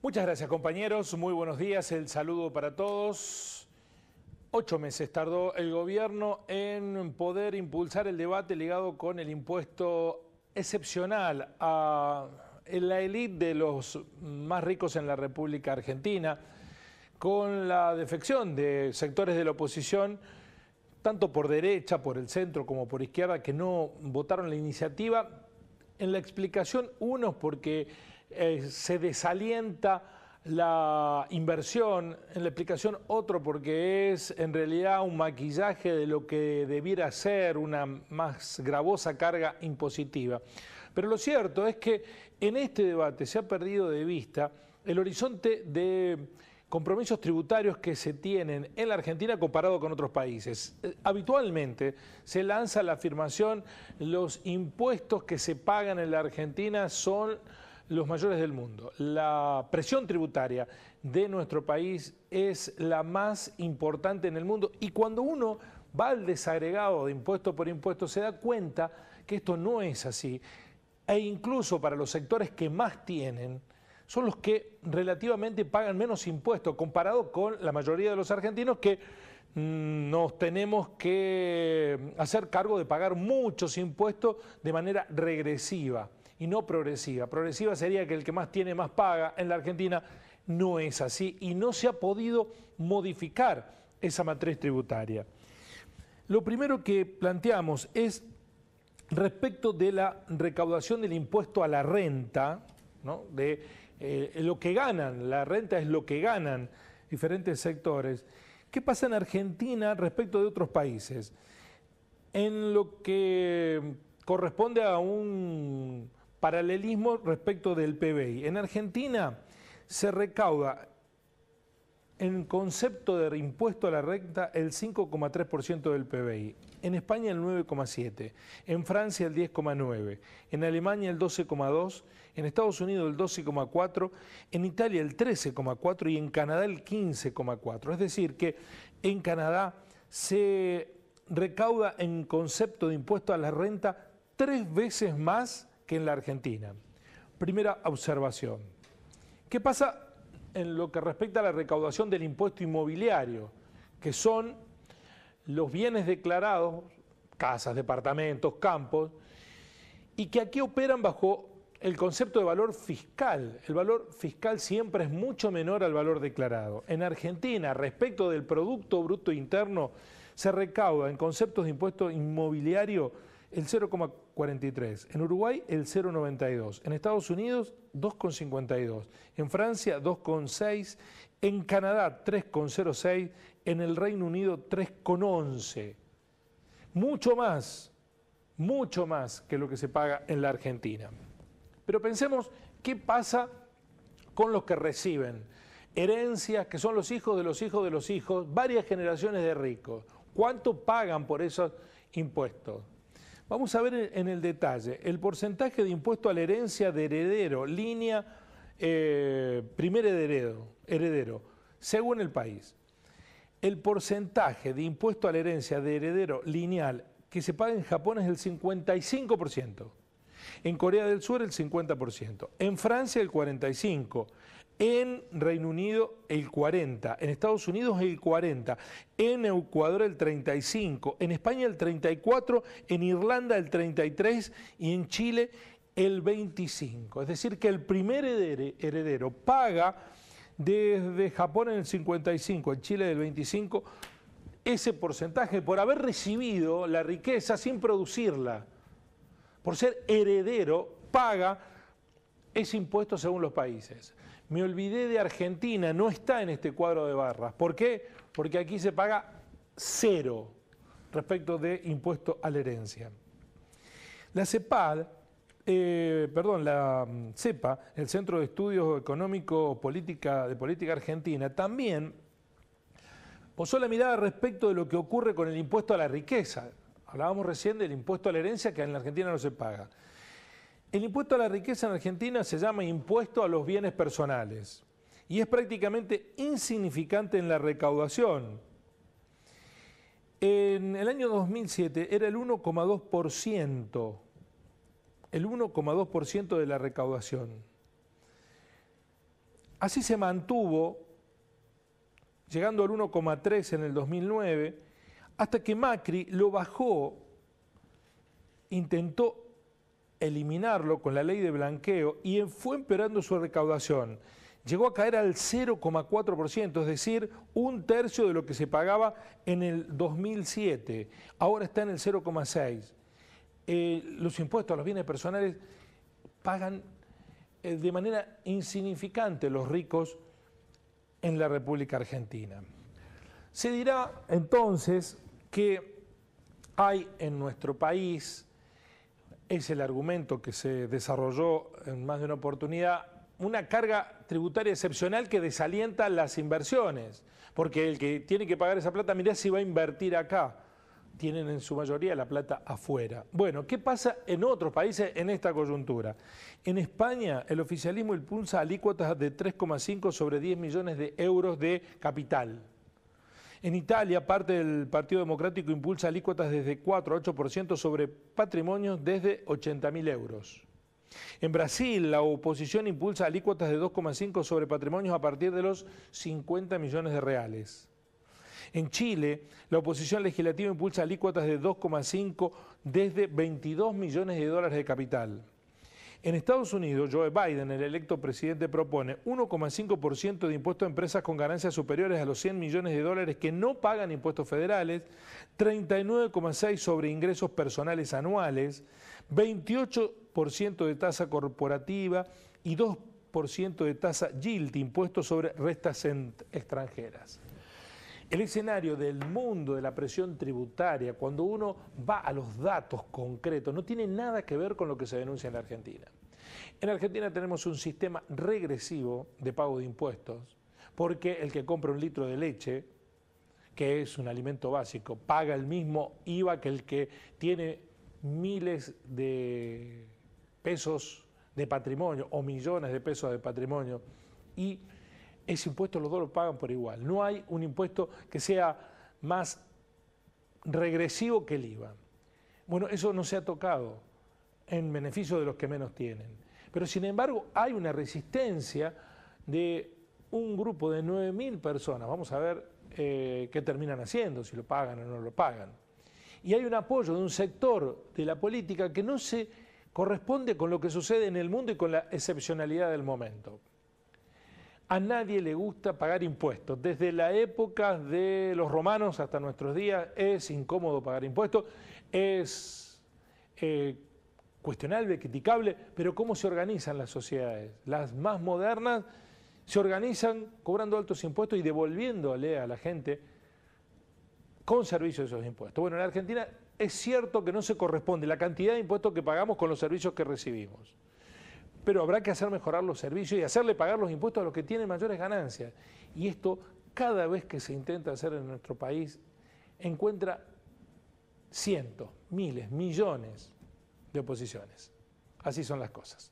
Muchas gracias, compañeros. Muy buenos días. El saludo para todos. 8 meses tardó el gobierno en poder impulsar el debate ligado con el impuesto excepcional a la élite de los más ricos en la República Argentina, con la defección de sectores de la oposición, tanto por derecha, por el centro como por izquierda, que no votaron la iniciativa. En la explicación, unos porque se desalienta la inversión, en la explicación otro porque es en realidad un maquillaje de lo que debiera ser una más gravosa carga impositiva. Pero lo cierto es que en este debate se ha perdido de vista el horizonte de compromisos tributarios que se tienen en la Argentina comparado con otros países. Habitualmente se lanza la afirmación: los impuestos que se pagan en la Argentina son los mayores del mundo. La presión tributaria de nuestro país es la más importante en el mundo, y cuando uno va al desagregado de impuesto por impuesto se da cuenta que esto no es así, e incluso para los sectores que más tienen son los que relativamente pagan menos impuestos comparado con la mayoría de los argentinos, que nos tenemos que hacer cargo de pagar muchos impuestos de manera regresiva y no progresiva. Progresiva sería que el que más tiene más paga. En la Argentina no es así y no se ha podido modificar esa matriz tributaria. Lo primero que planteamos es respecto de la recaudación del impuesto a la renta, ¿no? De lo que ganan, la renta es lo que ganan diferentes sectores. ¿Qué pasa en Argentina respecto de otros países? En lo que corresponde a un paralelismo respecto del PBI. En Argentina se recauda en concepto de impuesto a la renta el 5,3% del PBI, en España el 9,7%, en Francia el 10,9%, en Alemania el 12,2%, en Estados Unidos el 12,4%, en Italia el 13,4% y en Canadá el 15,4%. Es decir, que en Canadá se recauda en concepto de impuesto a la renta 3 veces más que en la Argentina. Primera observación. ¿Qué pasa en lo que respecta a la recaudación del impuesto inmobiliario, que son los bienes declarados, casas, departamentos, campos, y que aquí operan bajo el concepto de valor fiscal? El valor fiscal siempre es mucho menor al valor declarado. En Argentina, respecto del Producto Bruto Interno, se recauda en conceptos de impuesto inmobiliario el 0,43%, en Uruguay el 0,92%, en Estados Unidos 2,52%, en Francia 2,6%, en Canadá 3,06%, en el Reino Unido 3,11%. Mucho más que lo que se paga en la Argentina. Pero pensemos, ¿qué pasa con los que reciben herencias, que son los hijos de los hijos de los hijos, varias generaciones de ricos? ¿Cuánto pagan por esos impuestos? Vamos a ver en el detalle el porcentaje de impuesto a la herencia de heredero, línea primer heredero, según el país. El porcentaje de impuesto a la herencia de heredero lineal que se paga en Japón es el 55%, en Corea del Sur el 50%, en Francia el 45%, en Reino Unido el 40%, en Estados Unidos el 40%, en Ecuador el 35%, en España el 34%, en Irlanda el 33% y en Chile el 25%. Es decir, que el primer heredero paga desde Japón en el 55%, en Chile del 25%, ese porcentaje por haber recibido la riqueza sin producirla. Por ser heredero, paga ese impuesto según los países. Me olvidé de Argentina, no está en este cuadro de barras. ¿Por qué? Porque aquí se paga 0 respecto de impuesto a la herencia. La CEPAL, la CEPA, el Centro de Estudios Económicos de Política Argentina, también posó la mirada respecto de lo que ocurre con el impuesto a la riqueza. Hablábamos recién del impuesto a la herencia, que en la Argentina no se paga. El impuesto a la riqueza en Argentina se llama impuesto a los bienes personales y es prácticamente insignificante en la recaudación. En el año 2007 era el 1,2% de la recaudación. Así se mantuvo, llegando al 1,3 en el 2009, hasta que Macri lo bajó, intentó eliminarlo con la ley de blanqueo y fue empeorando su recaudación. Llegó a caer al 0,4%, es decir, un tercio de lo que se pagaba en el 2007. Ahora está en el 0,6%. Los impuestos a los bienes personales pagan de manera insignificante los ricos en la República Argentina. Se dirá entonces que hay en nuestro país, es el argumento que se desarrolló en más de una oportunidad, una carga tributaria excepcional que desalienta las inversiones, porque el que tiene que pagar esa plata, mirá si va a invertir acá, tienen en su mayoría la plata afuera. Bueno, ¿qué pasa en otros países en esta coyuntura? En España el oficialismo impulsa alícuotas de 3,5 sobre 10 millones de euros de capital. En Italia, parte del Partido Democrático impulsa alícuotas desde 4 a 8% sobre patrimonios desde 80.000 euros. En Brasil, la oposición impulsa alícuotas de 2,5 sobre patrimonios a partir de los 50 millones de reales. En Chile, la oposición legislativa impulsa alícuotas de 2,5 desde 22 millones de dólares de capital. En Estados Unidos, Joe Biden, el electo presidente, propone 1,5% de impuesto a empresas con ganancias superiores a los 100 millones de dólares que no pagan impuestos federales, 39,6% sobre ingresos personales anuales, 28% de tasa corporativa y 2% de tasa yield, impuesto sobre rentas extranjeras. El escenario del mundo de la presión tributaria, cuando uno va a los datos concretos, no tiene nada que ver con lo que se denuncia en la Argentina. En Argentina tenemos un sistema regresivo de pago de impuestos, porque el que compra un litro de leche, que es un alimento básico, paga el mismo IVA que el que tiene miles de pesos de patrimonio o millones de pesos de patrimonio, y ese impuesto los dos lo pagan por igual. No hay un impuesto que sea más regresivo que el IVA. Bueno, eso no se ha tocado en beneficio de los que menos tienen. Pero sin embargo hay una resistencia de un grupo de 9.000 personas. Vamos a ver qué terminan haciendo, si lo pagan o no lo pagan. Y hay un apoyo de un sector de la política que no se corresponde con lo que sucede en el mundo y con la excepcionalidad del momento. A nadie le gusta pagar impuestos. Desde la época de los romanos hasta nuestros días es incómodo pagar impuestos, es cuestionable, criticable, pero ¿cómo se organizan las sociedades? Las más modernas se organizan cobrando altos impuestos y devolviéndole a la gente con servicio de esos impuestos. Bueno, en Argentina es cierto que no se corresponde la cantidad de impuestos que pagamos con los servicios que recibimos. Pero habrá que hacer mejorar los servicios y hacerle pagar los impuestos a los que tienen mayores ganancias. Y esto, cada vez que se intenta hacer en nuestro país, encuentra cientos, miles, millones de oposiciones. Así son las cosas.